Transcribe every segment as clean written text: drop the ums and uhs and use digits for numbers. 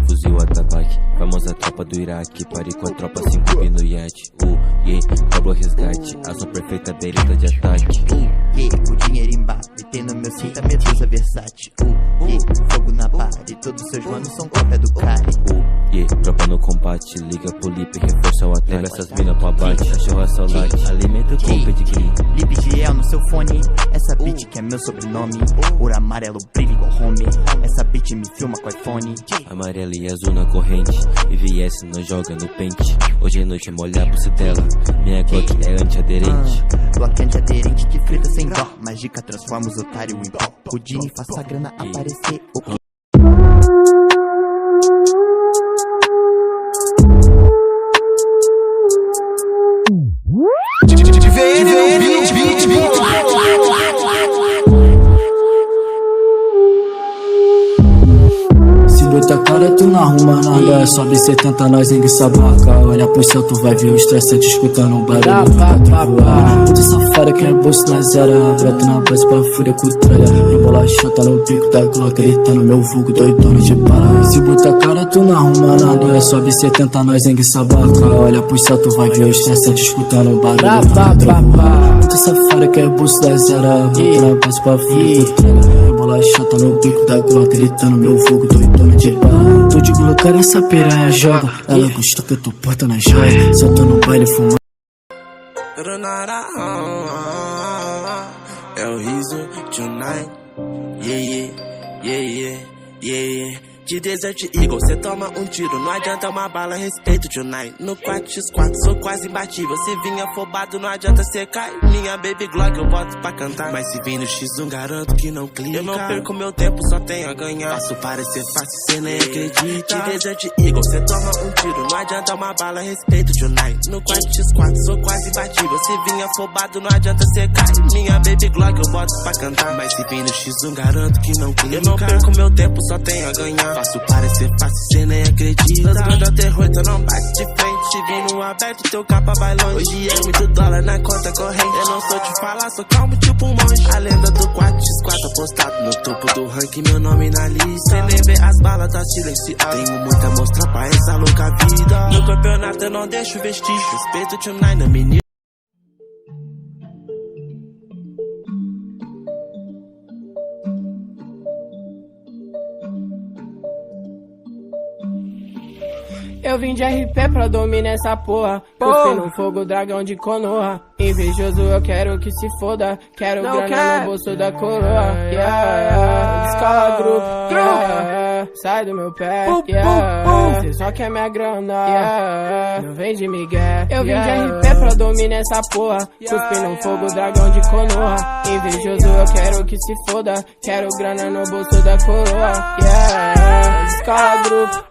Fuzil atabaque, famosa tropa do Iraque. Pare com a tropa 5 no iate. Pablo resgate, ação perfeita, bereta de ataque. O dinheiro embaixo, tem no meu cinto a medusa versátil. Fogo na party, todos seus manos são cópia do Kari. Tropa no combate, liga pro Lip, reforça o ataque. Leva essas minas pro abate, cachorra saudade, alimento com pedigree. Lip Giel no seu fone, essa beat que é meu sobrenome. Ouro amarelo brilha igual home, essa beat me filma com iPhone. Amarelo e azul na corrente, IVS não joga no pente. Hoje à noite é molhar pro dela, minha Glock é antiaderente. Glock antiaderente que frita sem dó, mágica transforma os otários em pó. Houdini faça a grana aparecer. Se botar cara tu não arruma nada, sobe 70 nós em sabaca. Olha pro céu tu vai ver o estressante escutando um barulho. Puta safada que é bolso na zero, broto na base pra fúria com tralha. Rebola chota no bico da Glock, gritando meu vulgo doidona de para. Se botar cara tu não arruma nada, sobe 70 nós em sabaca. Olha pro céu tu vai ver o estressante escutando um barulho. Puta safada que é bolso na zero, broto na base pra fúria com tralha. Rebola chota no bico da Glock, gritando meu vulgo doidona de para. Tô de Glock, essa piranha joga, ela gostou que eu tô porta na joia. Só tô no baile fumando. É o riso tonight. Yeah. De Desert Eagle, cê toma um tiro, não adianta uma bala, respeito tonight. No 4x4, sou quase imbatível. Se vinha afobado, não adianta cê cair. Minha baby Glock eu boto pra cantar, mas se vir no X1 garanto que não clica. Eu não perco meu tempo, só tenho a ganhar. Faço parecer fácil, cê nem acredita. De Desert Eagle, cê toma um tiro, não adianta uma bala, respeito tonight. No 4x4, sou quase imbatível. Se vinha afobado, não adianta cê cair. Minha baby Glock eu boto pra cantar, mas se vir no X1 garanto que não clica. Eu não perco meu tempo, só tenho a ganhar. Faço parecer fácil, cê nem acredita. As bandas terror, então não bate de frente. Te vindo aberto, teu capa vai longe. Hoje é muito dólar na conta corrente. Eu não sou de falar, sou calmo tipo um monge. A lenda do 4x4 apostado no topo do ranking, meu nome na lista. Cê nem vê as balas, tá silenciado. Tenho muito a mostrar pra essa louca vida. No campeonato eu não deixo vestígio. Respeito tonight na menina. Eu vim de RP pra dominar essa porra. Cuspi no fogo, dragão de Konoha. Invejoso, eu quero que se foda. Quero não grana no bolso da coroa. Escola grupo, sai do meu pé. Cê só quer minha grana, não vem de migué. Eu vim de RP pra dominar essa porra. Cuspi no fogo, dragão de Konoha. Invejoso, eu quero que se foda. Quero grana no bolso da coroa. Escola grupo,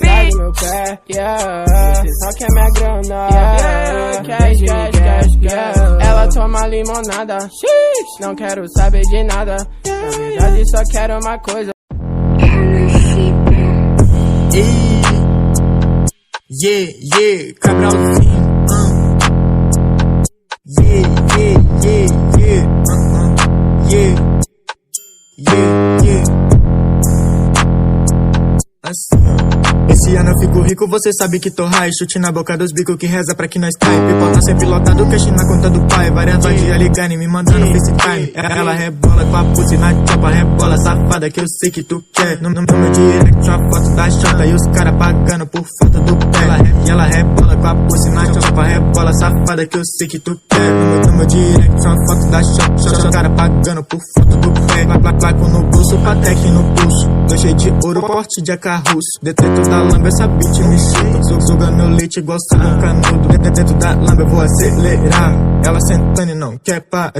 sai do meu pé, cê só quer minha grana, cash. Ela toma limonada, não quero saber de nada. Na verdade só quero uma coisa. Cabralzinho. Esse ano eu fico rico, você sabe que tô high. Chute na boca dos bicos que reza pra que nós cai. Pipoca sempre lotado, cash na conta do pai. Várias vadias ligando e me mandando FaceTime. Ela rebola com a pussy na chopa, rebola safada que eu sei que tu quer. No meu direct uma foto da chota e os cara pagando por falta do pé. Ela rebola com a pussy na chopa, rebola safada que eu sei que tu quer. No meu direct uma foto da chota, os cara pagando por falta do pé. Placo no bolso, Patek no pulso. Tô cheio de ouro, porte de acarruço. Dentro da lamba essa bitch me chuta. Suga meu leite igual suga um canudo. Dentro da lamba eu vou acelerar. Ela sentando e não quer parar.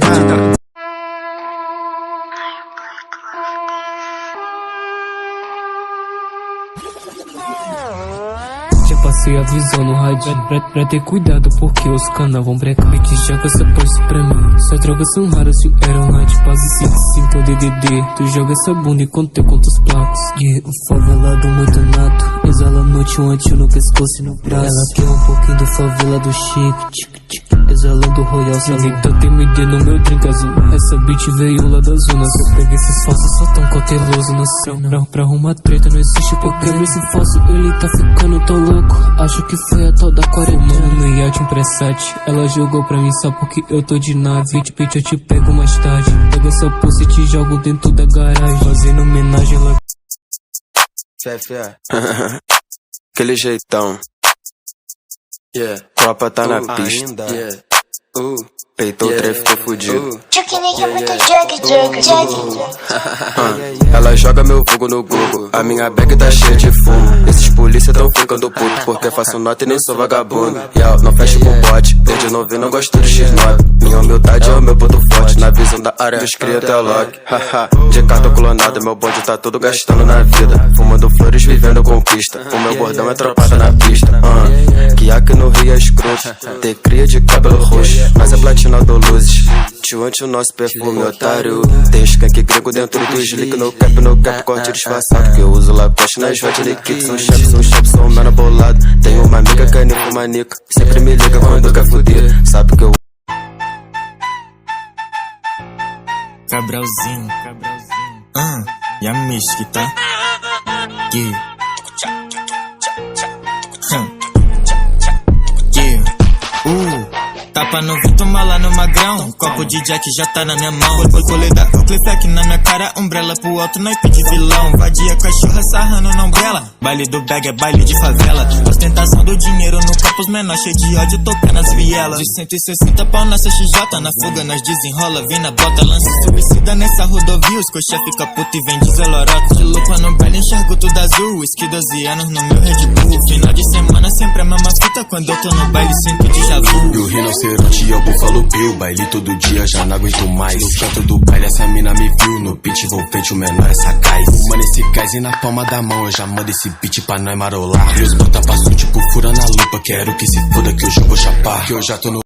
Passei avisando o radinho pra ter cuidado, porque os cana vão brecar. Que joga essa posse pra mim. Essas drogas são raras, se eram lá de base 55 é o DDD. Tu joga essa bunda enquanto eu conto os placos. O favelado muito nato, exala noite um antinho no pescoço e no braço. Ela quer um pouquinho do favela do chique, tic, tic. exalando royal salim. Tanto MD no meu drink azul. Essa beat veio lá da zona. Se eu peguei esses falsos, só tão cauteloso na cena. Pra arrumar treta não existe porque esse falso, ele tá ficando tão louco. Acho que foi a tal da quarentena. No iate, um pré-7. Ela jogou pra mim só porque eu tô de nave. Bitch, eu te pego mais tarde. Pega seu pulso e te jogo dentro da garagem. Fazendo homenagem lá. Fé. Aquele jeitão. Yeah. Tropa tá na pista. Yeah. Peitou o trem, ficou fudido. Ela joga meu vulgo no Google. A minha bag tá cheia de fumo. Esses polícia tão ficando puto porque faço nota e nem sou vagabundo. Não fecho com bote. Desde novinho não gosto de X9. Minha humildade é o meu ponto forte. Na visão da área dos cria até o lock. De carta clonada, meu bonde tá tudo gastando na vida. Fumando flores, vivendo conquista. O meu bordão é tropada na pista. Que aqui no Rio é escroto. Ter cria de cabelo roxo. Mas é platina do luzes. Tio antes o nosso perfume, otário. Tem skunk grego dentro do slick. No cap, corte disfarçado. Que eu uso Lacoste nas vete de kick. Sou chefe, sou um mano bolado. Tenho uma amiga que é ninfomanica. Sempre me liga quando quer fuder. Sabe que eu Cabralzinho. E a Miski, tá? Tapa no vento, mala no magrão. Copo de Jack já tá na minha mão. Colei da Clifleck na minha cara. Umbrella pro alto, naipe de vilão. Vadia cachorra sarrando na umbrella. Baile do bag é baile de favela. Ostentação do dinheiro no capuz menor. Cheio de ódio, toca nas vielas. De 160 pau nessa XJ. Na fuga nós desenrola, vem na bota. Lança suicida nessa rodovia. Os coxa fica puto e vem deselorota. De lupa no baile, enxergo tudo azul. Whisky 12 anos no meu Red Bull. Final de semana sempre a mesma fita. Quando eu tô no baile, sinto déjà vu. E o rinoceronte é o Buffalo Bill. Baile todo dia, já não aguento mais. No canto do baile, essa mina me viu. No beat envolvente, o menor é sagaz. Mano, esse gás e na palma da mão. Eu já mando esse beat pra nós marolar. E os bota pra tipo fura na lupa. Quero que se foda que hoje eu vou chapar. Que eu já tô no